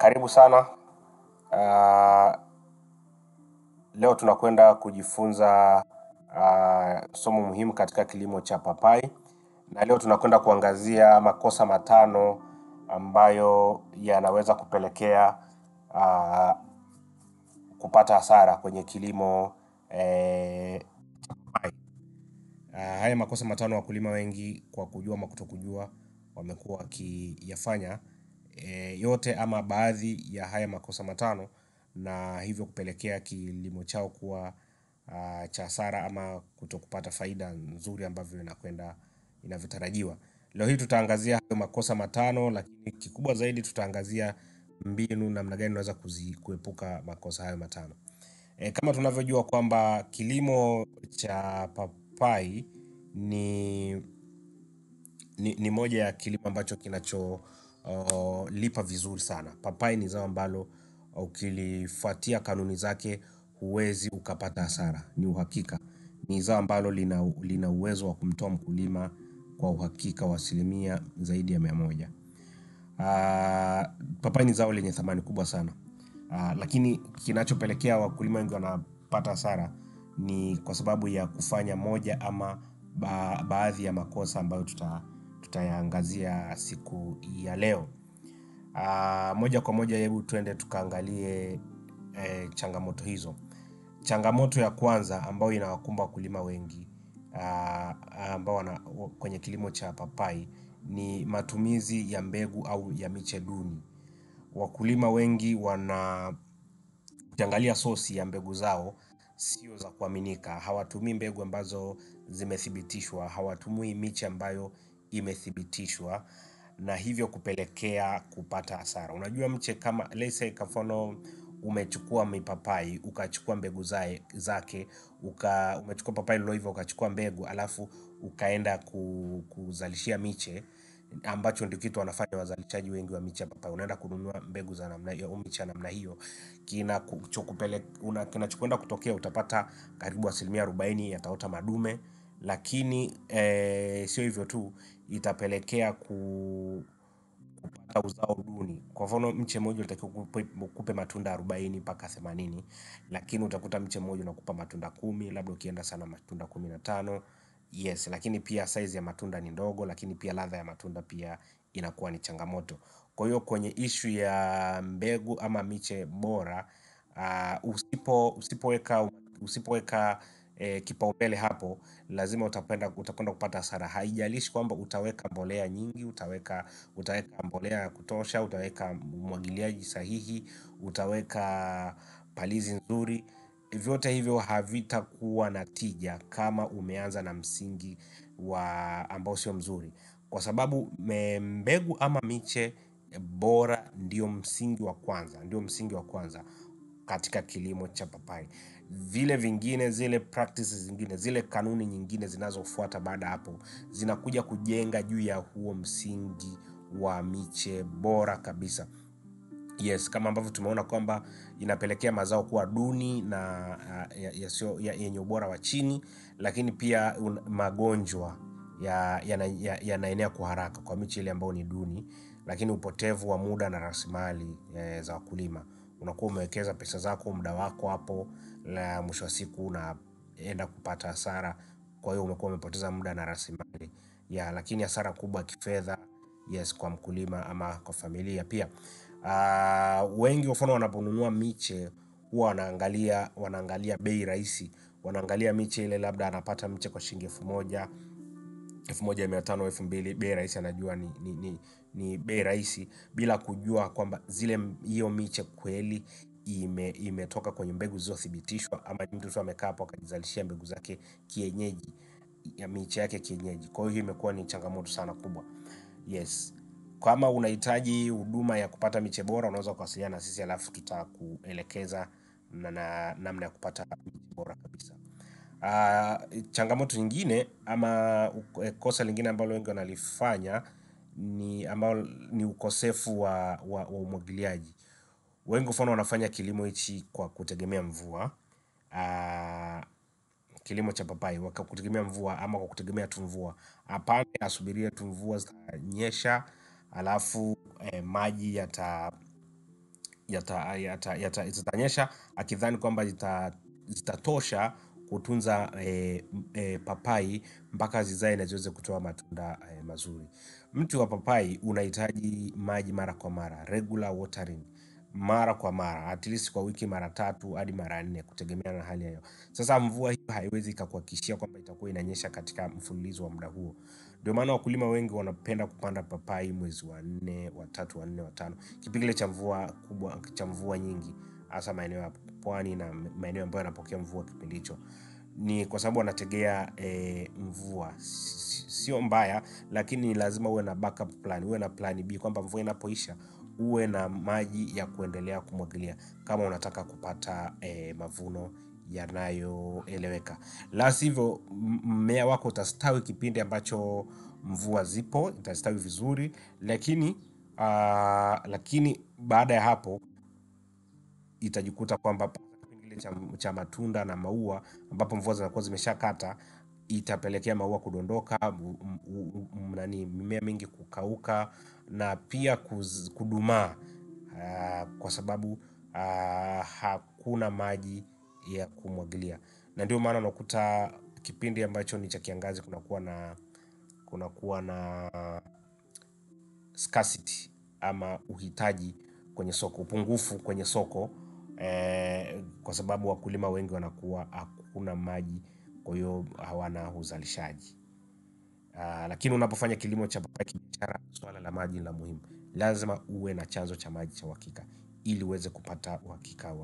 Karibu sana. Uh, Leo tunakwenda kujifunza somo muhimu katika kilimo cha papai, na leo tunakwenda kuangazia makosa matano ambayo yanaweza kupelekea kupata hasara kwenye kilimo cha papai. Haya makosa matano wakulima wengi kwa kujua ama kutokujua wamekuwa wakiyafanya, yote ama baadhi ya haya makosa matano, na hivyo kupelekea kilimo chao kuwa cha hasara ama kutokupata faida nzuri ambavyo inavyotarajiwa. Leo hii tutaangazia hayo makosa matano, lakini kikubwa zaidi tutaangazia mbinu namna gani unaweza kuepuka makosa hayo matano. Kama tunavyojua kwamba kilimo cha papai ni moja ya kilimo ambacho kinacholipa vizuri sana. Papai ni zao ambalo ukilifuatia kanuni zake huwezi ukapata hasara, ni uhakika. Ni zao ambalo lina uwezo wa kumtoa mkulima kwa uhakika wa asilimia zaidi ya 100. Papai ni zao lenye thamani kubwa sana. Lakini kinachopelekea wakulima wengi wanapata hasara ni kwa sababu ya kufanya moja ama baadhi ya makosa ambayo tutayaangazia siku ya leo. Moja kwa moja, hebu twende tukaangalie changamoto hizo. Changamoto ya kwanza ambayo inawakumba wakulima wengi ambao kwenye kilimo cha papai ni matumizi ya mbegu au ya miche duni. Wakulima wengi ukiangalia sosi ya mbegu zao sio za kuaminika. Hawatumii mbegu ambazo zimethibitishwa, hawatumii miche ambayo imethibitishwa, na hivyo kupelekea kupata hasara. Unajua mche kama let's say kwa mfano umechukua mipapai, ukachukua mbegu zake, umechukua papai lililoiva ukachukua mbegu, alafu ukaenda kuzalishia miche, ambacho ndio kitu wanafanya wazalishaji wengi wa miche ya papai. Unaenda kununua mbegu za namna hiyo au miche ya namna hiyo, kinachokwenda kutokea, utapata karibu asilimia 40 yataota madume. Lakini sio hivyo tu, itapelekea kupata uzao duni. Kwa mfano mche mmoja unatakiwa ukupe matunda 40 mpaka 80, lakini utakuta mche mmoja unakupa matunda 10, labda ukienda sana matunda 15. Yes, lakini pia size ya matunda ni ndogo, lakini pia ladha ya matunda pia inakuwa ni changamoto. Kwa hiyo kwenye issue ya mbegu ama miche bora, usipoweka kipaumbele hapo, lazima utakwenda kupata hasara. Haijalishi kwamba utaweka mbolea nyingi, utaweka mbolea ya kutosha, utaweka umwagiliaji sahihi, utaweka palizi nzuri, vyote hivyo havitakuwa na tija kama umeanza na msingi ambao sio mzuri. Kwa sababu mbegu ama miche bora ndio msingi wa kwanza katika kilimo cha papai. Vile vingine, zile practices zingine, zile kanuni nyingine zinazofuata baada hapo, zinakuja kujenga juu ya huo msingi wa miche bora kabisa. Yes, kama ambavyo tumeona kwamba inapelekea mazao kuwa duni na yenye ubora wa chini, lakini pia magonjwa yanaenea kwa haraka kwa miche ile ambayo ni duni, lakini upotevu wa muda na rasilimali za wakulima. Unakuwa umewekeza pesa zako, muda wako hapo, na mwisho wa siku unaenda kupata hasara. Kwa hiyo umekuwa umepoteza muda na rasilimali, lakini hasara kubwa kifedha, yes, kwa mkulima ama kwa familia pia. Wengi mfano wanaponunua miche huwa wanaangalia bei rahisi. Wanaangalia miche ile, labda anapata miche kwa shilingi 1000, 1500, 2000, bei rahisi, anajua ni bei rahisi, bila kujua kwamba hiyo miche kweli imetoka kwenye mbegu zilizothibitishwa, ama mtu tu amekaa hapo akajizalishia mbegu zake kienyeji, ya miche yake kienyeji. Kwa hiyo imekuwa ni changamoto sana kubwa. Yes. Kama unahitaji huduma ya kupata miche bora, unaweza kuwasiliana na sisi, alafu tutakuelekeza namna ya kupata miche bora kabisa. Changamoto nyingine ama kosa lingine ambalo wengi wanalifanya ni ukosefu wa umwagiliaji. Wengi mfano wanafanya kilimo hichi kwa kutegemea mvua, kilimo cha papai kwa kutegemea mvua ama kwa kutegemea tu mvua. Apande asubirie tu mvua zitanyesha, alafu maji zitanyesha, akidhani kwamba zitatosha kutunza papai mpaka zizae na ziweze kutoa matunda mazuri. Mti wa papai unahitaji maji mara kwa mara, regular watering, mara kwa mara, at least kwa wiki mara 3 hadi mara 4 kutegemea na hali ya hewa. Sasa mvua hiyo haiwezi ikakuhakikishia kwamba itakuwa inanyesha katika mfululizo wa muda huo. Ndio maana wakulima wengi wanapenda kupanda papai mwezi wa 4, wa 3, wa 4, wa 5, kipindi kile cha mvua kubwa, cha mvua nyingi, hasa maeneo ya pwani na maeneo ambayo yanapokea mvua kipindi hicho. Ni kwa sababu wanategea mvua. Sio mbaya, lakini ni lazima uwe na backup plan, uwe na plan B, kwamba mvua inapoisha uwe na maji ya kuendelea kumwagilia kama unataka kupata mavuno yanayoeleweka. La sivyo mmea wako utastawi kipindi ambacho mvua zipo, itastawi vizuri, lakini baada ya hapo itajikuta kwamba kipindi kile cha matunda na maua, ambapo mvua zinakuwa zimeshakata, itapelekea maua kudondoka, mimea mingi kukauka na pia kudumaa, kwa sababu hakuna maji ya kumwagilia. Na ndio maana unakuta kipindi ambacho ni cha kiangazi kunakuwa na scarcity ama uhitaji kwenye soko, upungufu kwenye soko, kwa sababu wakulima wengi wanakuwa hakuna maji, kwa hiyo hawana uzalishaji. Lakini unapofanya kilimo cha papai kibiashara, swala la maji ni la muhimu. Lazima uwe na chanzo cha maji cha uhakika ili uweze kupata uhakika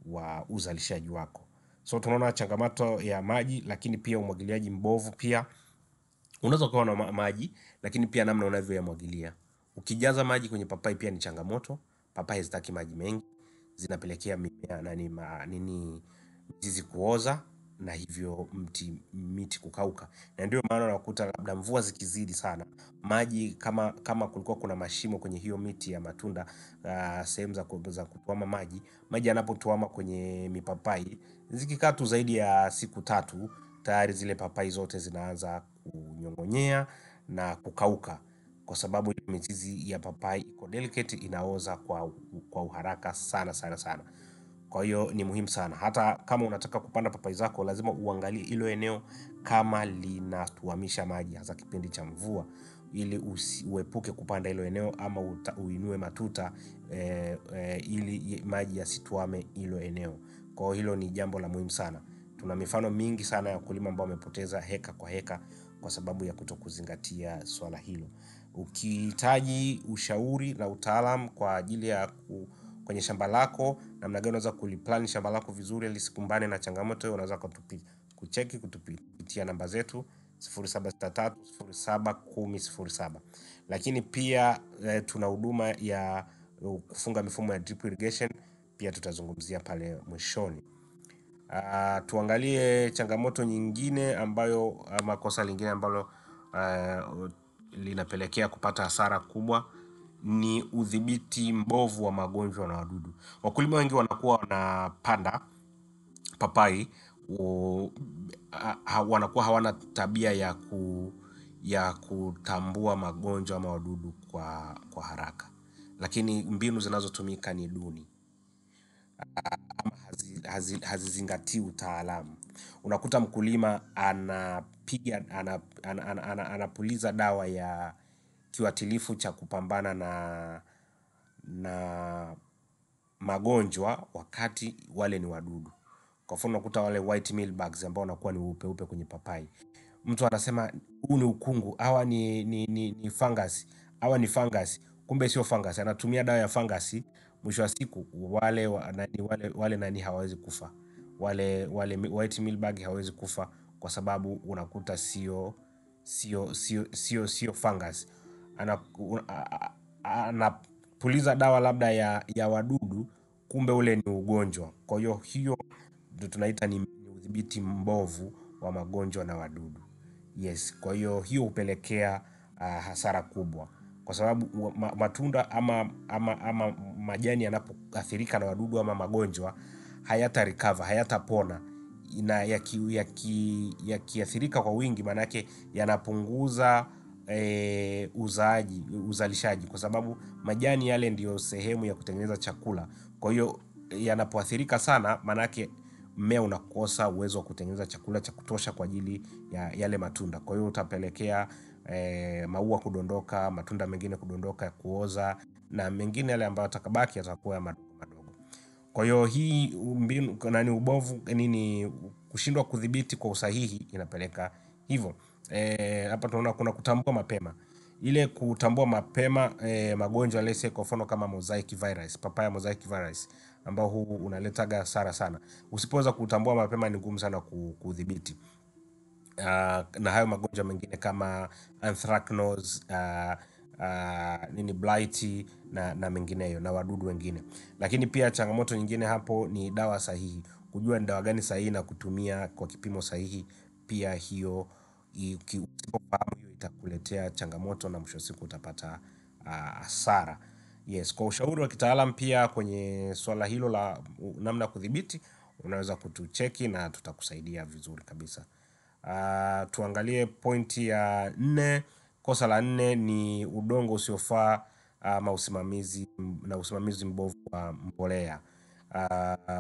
wa uzalishaji wako. So tunaona changamoto ya maji, lakini pia umwagiliaji mbovu pia. Unaweza ukawa na maji, lakini pia namna unavyoyamwagilia. Ukijaza maji kwenye papai pia ni changamoto. Papai hazitaki maji mengi, zinapelekea mimea mizizi kuoza, na hivyo miti kukauka. Na ndio maana unakuta labda mvua zikizidi sana, maji kama kulikuwa kuna mashimo kwenye hiyo miti ya matunda, sehemu za kutuama maji yanapotuama kwenye mipapai, zikikaa tu zaidi ya siku 3, tayari zile papai zote zinaanza kunyong'onyea na kukauka, kwa sababu ile mizizi ya papai iko delicate, inaoza kwa uharaka sana sana sana. Kwa hiyo ni muhimu sana, hata kama unataka kupanda papai zako, lazima uangalie hilo eneo kama linatuamisha maji hasa kipindi cha mvua, ili uepuke kupanda hilo eneo ama uinue matuta, ili maji yasituame hilo eneo. Kwa hiyo hilo ni jambo la muhimu sana. Tuna mifano mingi sana ya wakulima ambao wamepoteza heka kwa heka kwa sababu ya kutokuzingatia swala hilo. Ukihitaji ushauri na utaalamu kwa ajili ya kwenye shamba lako, namna gani unaweza kuliplan shamba lako vizuri ili lisikumbane na changamoto hiyo, unaweza kutupitia namba zetu 0763071007. Lakini pia tuna huduma ya kufunga mifumo ya drip irrigation, pia tutazungumzia pale mwishoni. Tuangalie changamoto nyingine ambayo, ama kosa lingine ambalo linapelekea kupata hasara kubwa, ni udhibiti mbovu wa magonjwa na wadudu. Wakulima wengi wanakuwa wanapanda papai, wanakuwa hawana tabia ya kutambua magonjwa ama wadudu kwa haraka, lakini mbinu zinazotumika ni duni, ama hazizingatii utaalamu. Unakuta mkulima anapuliza dawa ya kiuatilifu cha kupambana na magonjwa, wakati wale ni wadudu. Kwa mfano unakuta wale white mealbugs ambao wanakuwa ni weupe kwenye papai. Mtu anasema huu ni ukungu, hawa ni fungus, hawa ni fungus. Kumbe sio fungus, anatumia dawa ya fungus. Mwisho wa siku wale nani hawawezi kufa, wale white mealbug hawezi kufa, kwa sababu unakuta sio fungus. Anapuliza dawa labda ya wadudu, kumbe ule ni ugonjwa. Kwa hiyo ndio tunaita ni udhibiti mbovu wa magonjwa na wadudu. Yes, kwa hiyo hupelekea hasara kubwa, kwa sababu matunda ama majani yanapoathirika na wadudu ama magonjwa, hayata recover, hayatapona. Na yakiathirika kwa wingi, maana yake yanapunguza uzalishaji, kwa sababu majani yale ndiyo sehemu ya kutengeneza chakula. Kwa hiyo yanapoathirika sana, manake mmea unakosa uwezo wa kutengeneza chakula cha kutosha kwa ajili ya yale matunda. Kwa hiyo utapelekea maua kudondoka, matunda mengine kudondoka, kuoza, na mengine yale ambayo atakabaki yatakuwa ya madogo madogo. Kwa hiyo hii mbinu nani ubovu nini kushindwa kudhibiti kwa usahihi inapeleka hivyo. Hapa tunaona kuna kutambua mapema. Ile kutambua mapema magonjwa lese kwa mfano kama mosaic virus, papaya mosaic virus, ambao huu unaletaga hasara sana. Usipoweza kutambua mapema ni ngumu sana kudhibiti. Na hayo magonjwa mengine kama anthracnose, nini blight, na mengineyo, na wadudu wengine. Lakini pia changamoto nyingine hapo ni dawa sahihi. Kujua ni dawa gani sahihi na kutumia kwa kipimo sahihi, pia hiyo usipofahamu hiyo itakuletea changamoto na mwisho wa siku utapata hasara. Yes, kwa ushauri wa kitaalam pia kwenye swala hilo la namna ya kudhibiti, unaweza kutucheki na tutakusaidia vizuri kabisa. Tuangalie pointi ya 4. Kosa la 4 ni udongo usiofaa ama usimamizi mbovu wa mbolea.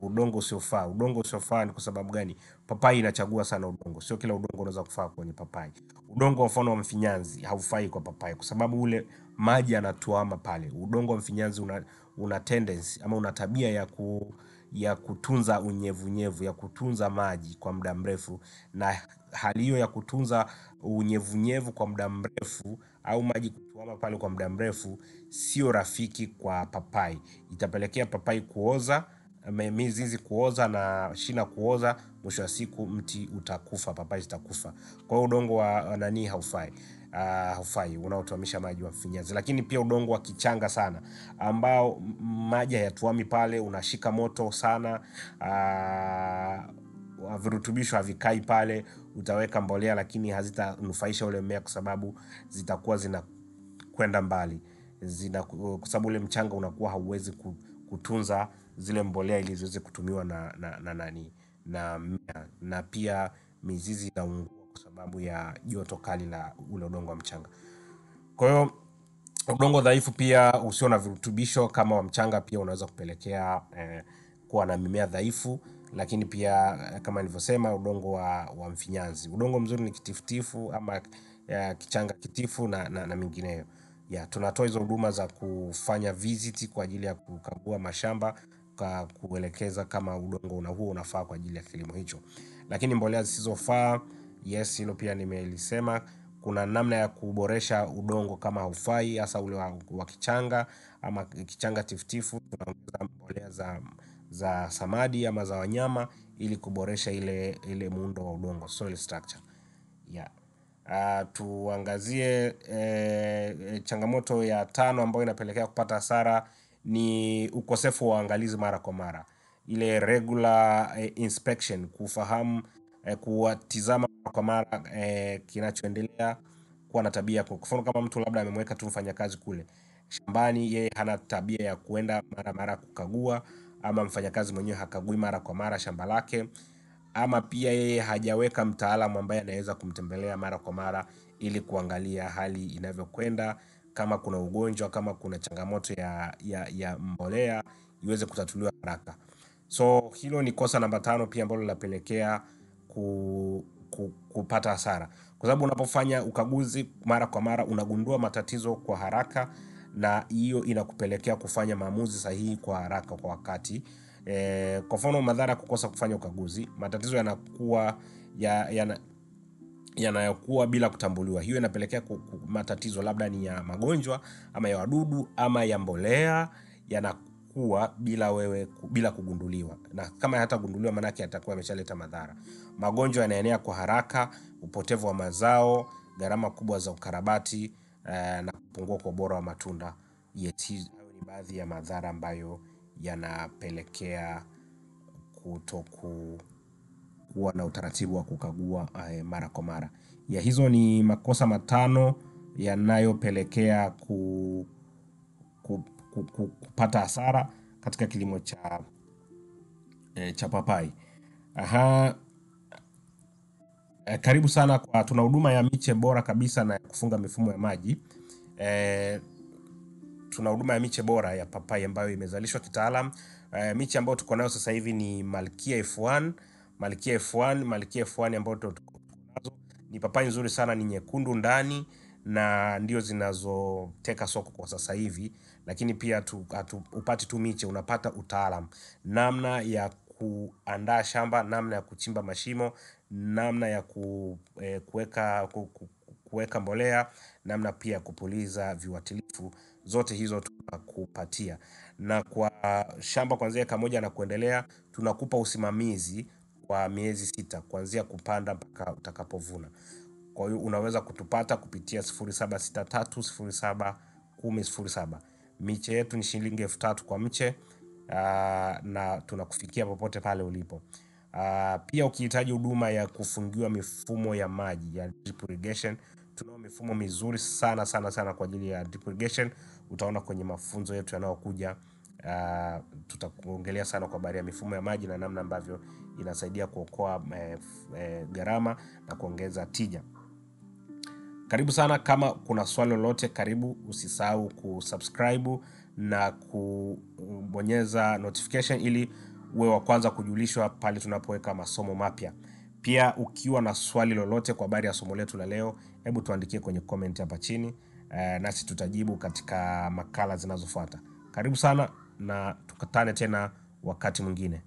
Udongo usiofaa. Udongo usiofaa ni kwa sababu gani? Papai inachagua sana udongo. Sio kila udongo unaweza kufaa kwenye papai. Udongo mfano wa mfinyanzi haufai kwa papai kwa sababu ule maji yanatuama pale. Udongo wa mfinyanzi una tendency ama una tabia ya kutunza unyevunyevu, ya kutunza maji kwa muda mrefu, na hali hiyo ya kutunza unyevunyevu kwa muda mrefu au maji kutuama pale kwa muda mrefu sio rafiki kwa papai. Itapelekea papai kuoza, mizizi kuoza na shina kuoza, mwisho wa siku mti utakufa, papai zitakufa. Kwa hiyo udongo wa nani haufai unaotuamisha maji wa mfinyanzi. Lakini pia udongo wa kichanga sana ambao maji hayatuami pale, unashika moto sana, virutubisho havikai pale. Utaweka mbolea lakini hazitanufaisha ule mmea kwa sababu zitakuwa zinakwenda mbali, kwa sababu ule mchanga unakuwa hauwezi kutunza zile mbolea ili ziweze kutumiwa na mmea, na pia mizizi inaungua kwa sababu ya joto kali la ule udongo wa mchanga. Kwa hiyo udongo dhaifu pia usio na virutubisho kama wa mchanga pia unaweza kupelekea kuwa na mimea dhaifu. Lakini pia kama nilivyosema, udongo wa mfinyanzi. Udongo mzuri ni kitifutifu ama kichanga kitifu na mingineyo. Tunatoa hizo huduma za kufanya visit kwa ajili ya kukagua mashamba, kuelekeza kama udongo huo unafaa kwa ajili ya kilimo hicho. Lakini mbolea zisizofaa, yes, hilo pia nimelisema. Kuna namna ya kuboresha udongo kama haufai, hasa ule wa kichanga ama kichanga tifutifu. Tunaongeza mbolea za samadi ama za wanyama ili kuboresha ile muundo wa udongo, soil structure. Tuangazie changamoto ya 5 ambayo inapelekea kupata hasara ni ukosefu wa uangalizi mara kwa mara. Ile regular inspection, kufahamu, kuwatizama mara kwa mara kinachoendelea, kuwa na tabia. Kwa mfano kama mtu labda amemweka tu mfanyakazi kule shambani, yeye hana tabia ya kuenda mara mara kukagua, ama mfanyakazi mwenyewe hakagui mara kwa mara shamba lake, ama pia yeye hajaweka mtaalamu ambaye anaweza kumtembelea mara kwa mara ili kuangalia hali inavyokwenda, kama kuna ugonjwa, kama kuna changamoto ya mbolea iweze kutatuliwa haraka. So hilo ni kosa namba 5 pia ambalo linapelekea kupata hasara. Kwa sababu unapofanya ukaguzi mara kwa mara unagundua matatizo kwa haraka, na hiyo inakupelekea kufanya maamuzi sahihi kwa haraka kwa wakati. Kwa mfano madhara kukosa kufanya ukaguzi, matatizo yanayokuwa bila kutambuliwa. Hiyo inapelekea matatizo labda ni ya magonjwa ama ya wadudu ama ya mbolea, yanakuwa bila kugunduliwa. Na kama hatagunduliwa manake yatakuwa yameshaleta madhara. Magonjwa yanaenea kwa haraka, upotevu wa mazao, gharama kubwa za ukarabati, na kupungua kwa ubora wa matunda. Hayo ni baadhi ya madhara ambayo yanapelekea kutokuwa na utaratibu wa kukagua mara kwa mara. Hizo ni makosa 5 yanayopelekea kupata hasara katika kilimo cha papai. Karibu sana kwa tuna huduma ya miche bora kabisa na ya kufunga mifumo ya maji. Tuna huduma ya miche bora ya papai ambayo imezalishwa kitaalam. Miche ambayo tuko nayo sasa hivi ni Malkia F1, Malkia F1, Malkia F1 ambayo tuko nazo ni papai nzuri sana, ni nyekundu ndani na ndio zinazoteka soko kwa sasa hivi. Lakini pia upati tu miche, unapata utaalam, namna ya kuandaa shamba, namna ya kuchimba mashimo, namna ya kuweka mbolea, namna pia kupuliza viuatilifu. Zote hizo tunakupatia, na kwa shamba kuanzia eka moja na kuendelea tunakupa usimamizi kwa miezi 6 kuanzia kupanda mpaka utakapovuna. Kwa hiyo unaweza kutupata kupitia 0763071007. Miche yetu ni shilingi 3000 kwa mche, na tunakufikia popote pale ulipo. Pia ukihitaji huduma ya kufungiwa mifumo ya maji ya drip irrigation, tunao mifumo mizuri sana sana sana kwa ajili ya drip irrigation. Utaona kwenye mafunzo yetu yanayokuja, tutakuongelea sana kwa habari ya mifumo ya maji na namna ambavyo inasaidia kuokoa gharama na kuongeza tija. Karibu sana. Kama kuna swali lolote, karibu, usisahau kusubscribe na kubonyeza notification ili uwe wa kwanza kujulishwa pale tunapoweka masomo mapya. Pia ukiwa na swali lolote kwa habari ya somo letu la leo, hebu tuandikie kwenye comment hapa chini, nasi tutajibu katika makala zinazofuata. Karibu sana na tukutane tena wakati mwingine.